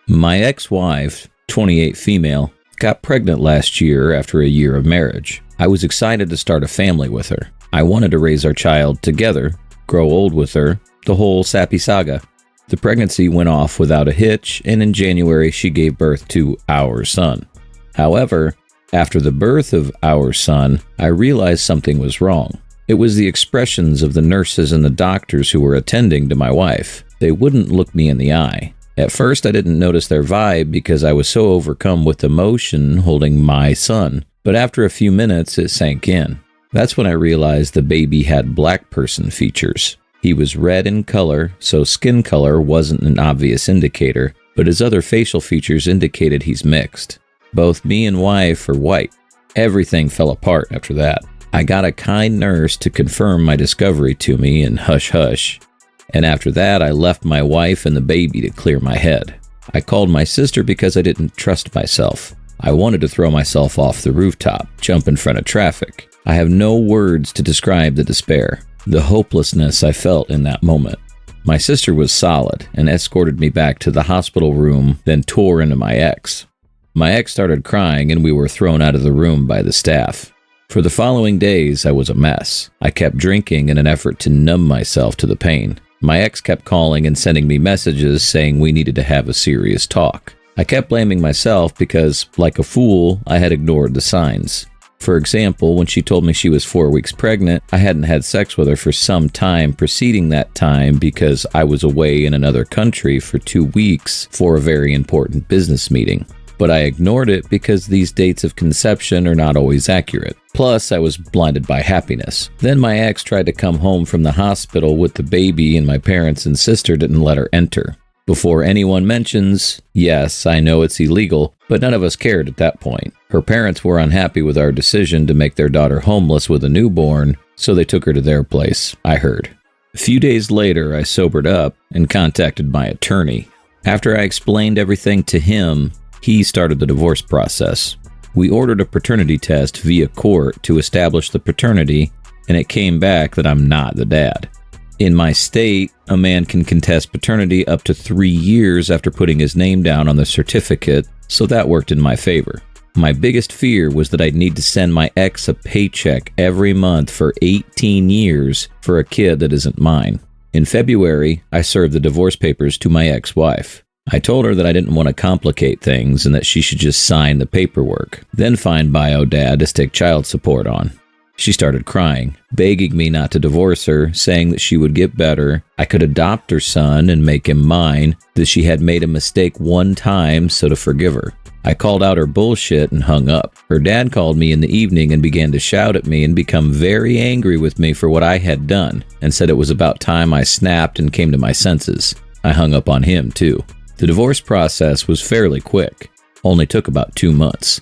My ex-wife, 28 female, got pregnant last year after a year of marriage. I was excited to start a family with her. I wanted to raise our child together, grow old with her, the whole sappy saga. The pregnancy went off without a hitch, and in January she gave birth to our son. However, after the birth of our son, I realized something was wrong. It was the expressions of the nurses and the doctors who were attending to my wife. They wouldn't look me in the eye. At first, I didn't notice their vibe because I was so overcome with emotion holding my son. But after a few minutes, it sank in. That's when I realized the baby had black person features. He was red in color, so skin color wasn't an obvious indicator, but his other facial features indicated he's mixed. Both me and wife are white. Everything fell apart after that. I got a kind nurse to confirm my discovery to me in hush-hush. And after that, I left my wife and the baby to clear my head. I called my sister because I didn't trust myself. I wanted to throw myself off the rooftop, jump in front of traffic. I have no words to describe the despair, the hopelessness I felt in that moment. My sister was solid and escorted me back to the hospital room, then tore into my ex. My ex started crying and we were thrown out of the room by the staff. For the following days, I was a mess. I kept drinking in an effort to numb myself to the pain. My ex kept calling and sending me messages saying we needed to have a serious talk. I kept blaming myself because, like a fool, I had ignored the signs. For example, when she told me she was 4 weeks pregnant, I hadn't had sex with her for some time preceding that time because I was away in another country for 2 weeks for a very important business meeting. But I ignored it because these dates of conception are not always accurate. Plus, I was blinded by happiness. Then my ex tried to come home from the hospital with the baby and my parents and sister didn't let her enter. Before anyone mentions, yes, I know it's illegal, but none of us cared at that point. Her parents were unhappy with our decision to make their daughter homeless with a newborn, so they took her to their place, I heard. A few days later, I sobered up and contacted my attorney. After I explained everything to him, he started the divorce process. We ordered a paternity test via court to establish the paternity, and it came back that I'm not the dad. In my state, a man can contest paternity up to 3 years after putting his name down on the certificate, so that worked in my favor. My biggest fear was that I'd need to send my ex a paycheck every month for 18 years for a kid that isn't mine. In February, I served the divorce papers to my ex-wife. I told her that I didn't want to complicate things and that she should just sign the paperwork, then find bio dad to stick child support on. She started crying, begging me not to divorce her, saying that she would get better, I could adopt her son and make him mine, that she had made a mistake one time, so to forgive her. I called out her bullshit and hung up. Her dad called me in the evening and began to shout at me and become very angry with me for what I had done, and said it was about time I snapped and came to my senses. I hung up on him too. The divorce process was fairly quick, only took about 2 months.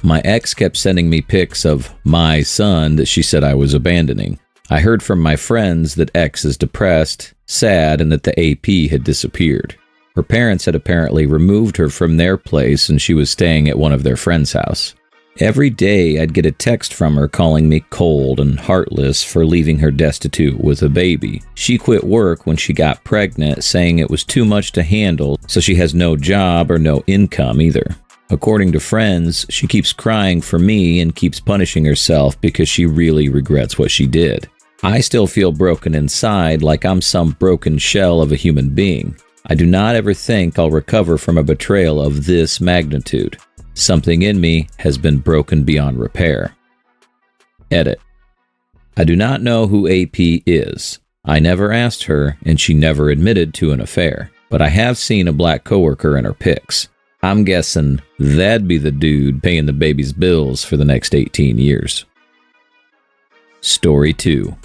My ex kept sending me pics of my son that she said I was abandoning. I heard from my friends that ex is depressed, sad, and that the AP had disappeared. Her parents had apparently removed her from their place and she was staying at one of their friends' house. Every day I'd get a text from her calling me cold and heartless for leaving her destitute with a baby. She quit work when she got pregnant, saying it was too much to handle, so she has no job or no income either. According to friends, she keeps crying for me and keeps punishing herself because she really regrets what she did. I still feel broken inside, like I'm some broken shell of a human being. I do not ever think I'll recover from a betrayal of this magnitude. Something in me has been broken beyond repair. Edit. I do not know who AP is. I never asked her, and she never admitted to an affair. But I have seen a black coworker in her pics. I'm guessing that'd be the dude paying the baby's bills for the next 18 years. Story 2.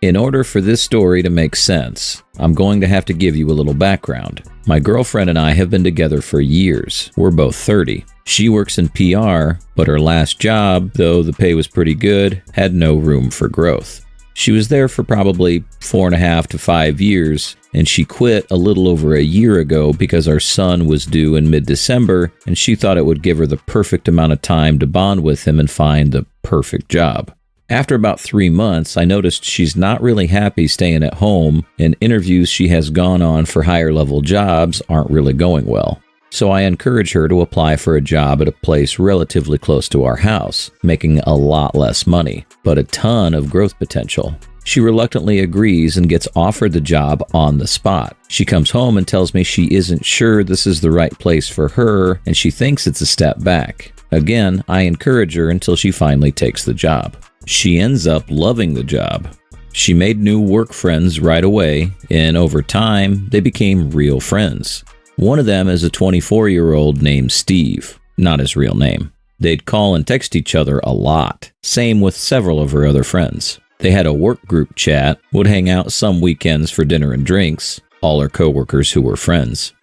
In order for this story to make sense, I'm going to have to give you a little background. My girlfriend and I have been together for years. We're both 30. She works in PR, but her last job, though the pay was pretty good, had no room for growth. She was there for probably 4.5 to 5 years, and she quit a little over a year ago because our son was due in mid-December, and she thought it would give her the perfect amount of time to bond with him and find the perfect job. After about 3 months, I noticed she's not really happy staying at home, and interviews she has gone on for higher level jobs aren't really going well. So I encourage her to apply for a job at a place relatively close to our house, making a lot less money, but a ton of growth potential. She reluctantly agrees and gets offered the job on the spot. She comes home and tells me she isn't sure this is the right place for her, and she thinks it's a step back. Again, I encourage her until she finally takes the job. She ends up loving the job. She made new work friends right away, and over time, they became real friends. One of them is a 24-year-old named Steve, not his real name. They'd call and text each other a lot, same with several of her other friends. They had a work group chat, would hang out some weekends for dinner and drinks, all her coworkers who were friends.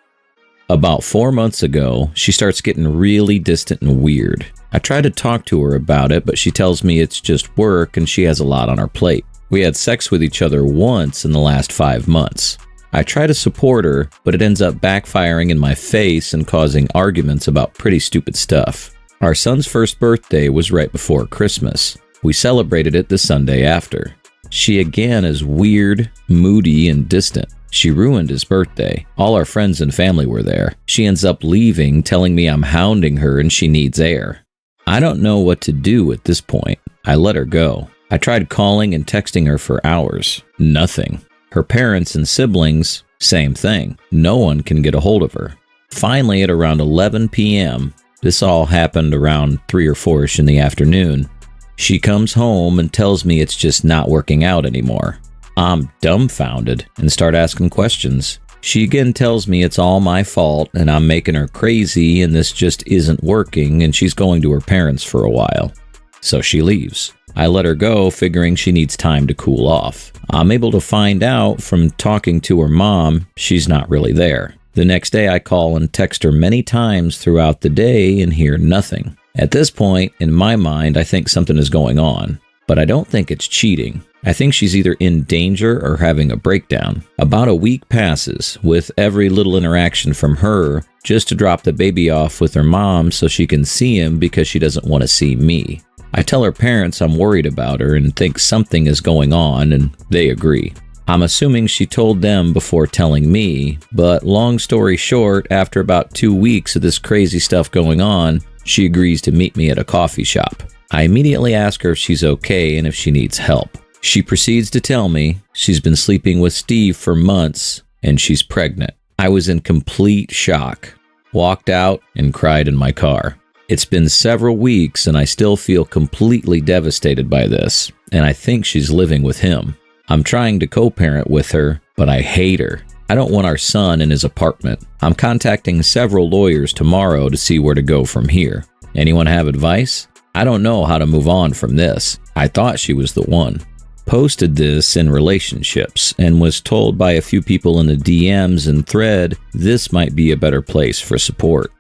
About 4 months ago, she starts getting really distant and weird. I try to talk to her about it, but she tells me it's just work and she has a lot on her plate. We had sex with each other once in the last 5 months. I try to support her, but it ends up backfiring in my face and causing arguments about pretty stupid stuff. Our son's first birthday was right before Christmas. We celebrated it the Sunday after. She again is weird, moody, and distant. She ruined his birthday. All our friends and family were there. She ends up leaving, telling me I'm hounding her and she needs air. I don't know what to do at this point. I let her go. I tried calling and texting her for hours. Nothing. Her parents and siblings, same thing. No one can get a hold of her. Finally, at around 11 p.m., this all happened around 3 or 4ish in the afternoon, she comes home and tells me it's just not working out anymore. I'm dumbfounded and start asking questions. She again tells me it's all my fault and I'm making her crazy and this just isn't working and she's going to her parents for a while. So she leaves. I let her go, figuring she needs time to cool off. I'm able to find out from talking to her mom she's not really there. The next day I call and text her many times throughout the day and hear nothing. At this point, in my mind, I think something is going on, but I don't think it's cheating. I think she's either in danger or having a breakdown. About a week passes with every little interaction from her just to drop the baby off with her mom so she can see him because she doesn't want to see me. I tell her parents I'm worried about her and think something is going on, and they agree. I'm assuming she told them before telling me, but long story short, after about 2 weeks of this crazy stuff going on, she agrees to meet me at a coffee shop. I immediately ask her if she's okay and if she needs help. She proceeds to tell me she's been sleeping with Steve for months and she's pregnant. I was in complete shock, walked out, and cried in my car. It's been several weeks and I still feel completely devastated by this, and I think she's living with him. I'm trying to co-parent with her, but I hate her. I don't want our son in his apartment. I'm contacting several lawyers tomorrow to see where to go from here. Anyone have advice? I don't know how to move on from this. I thought she was the one. Posted this in relationships and was told by a few people in the DMs and thread this might be a better place for support.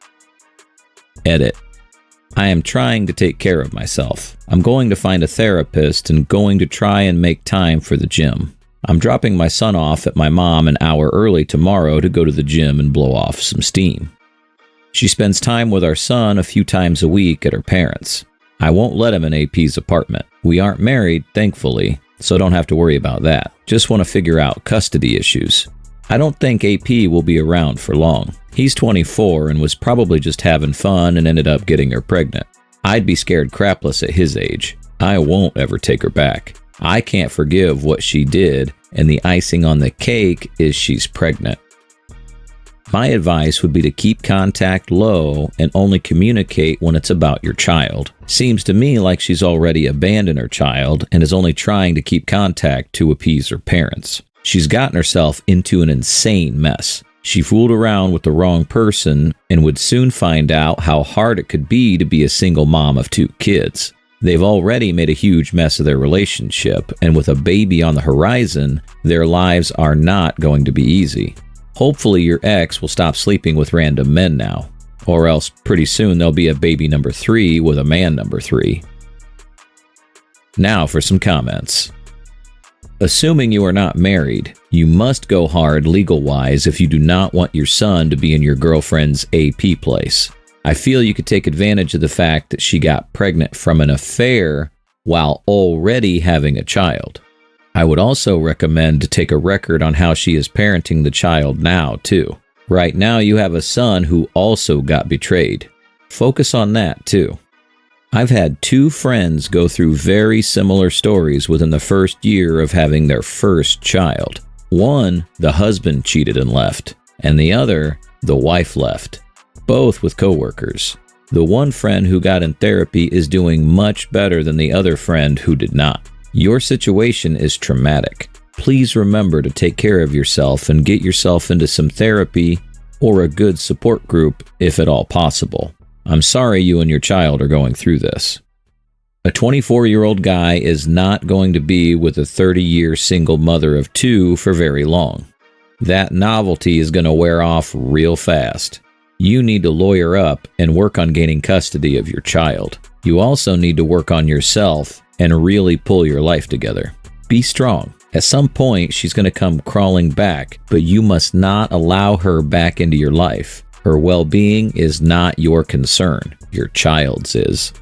Edit. I am trying to take care of myself. I'm going to find a therapist and going to try and make time for the gym. I'm dropping my son off at my mom an hour early tomorrow to go to the gym and blow off some steam. She spends time with our son a few times a week at her parents'. I won't let him in AP's apartment. We aren't married, thankfully, so don't have to worry about that. Just want to figure out custody issues. I don't think AP will be around for long. He's 24 and was probably just having fun and ended up getting her pregnant. I'd be scared crapless at his age. I won't ever take her back. I can't forgive what she did, and the icing on the cake is she's pregnant. My advice would be to keep contact low and only communicate when it's about your child. Seems to me like she's already abandoned her child and is only trying to keep contact to appease her parents. She's gotten herself into an insane mess. She fooled around with the wrong person and would soon find out how hard it could be to be a single mom of 2 kids. They've already made a huge mess of their relationship, and with a baby on the horizon, their lives are not going to be easy. Hopefully your ex will stop sleeping with random men now, or else pretty soon there'll be a baby number 3 with a man number 3. Now for some comments. Assuming you are not married, you must go hard legal-wise if you do not want your son to be in your girlfriend's AP place. I feel you could take advantage of the fact that she got pregnant from an affair while already having a child. I would also recommend to take a record on how she is parenting the child now, too. Right now, you have a son who also got betrayed. Focus on that, too. I've had 2 friends go through very similar stories within the first year of having their first child. One, the husband cheated and left, and the other, the wife left. Both with coworkers. The one friend who got in therapy is doing much better than the other friend who did not. Your situation is traumatic. Please remember to take care of yourself and get yourself into some therapy or a good support group if at all possible. I'm sorry you and your child are going through this. A 24-year-old guy is not going to be with a 30-year single mother of 2 for very long. That novelty is going to wear off real fast. You need to lawyer up and work on gaining custody of your child. You also need to work on yourself and really pull your life together. Be strong. At some point, she's going to come crawling back, but you must not allow her back into your life. Her well-being is not your concern. Your child's is.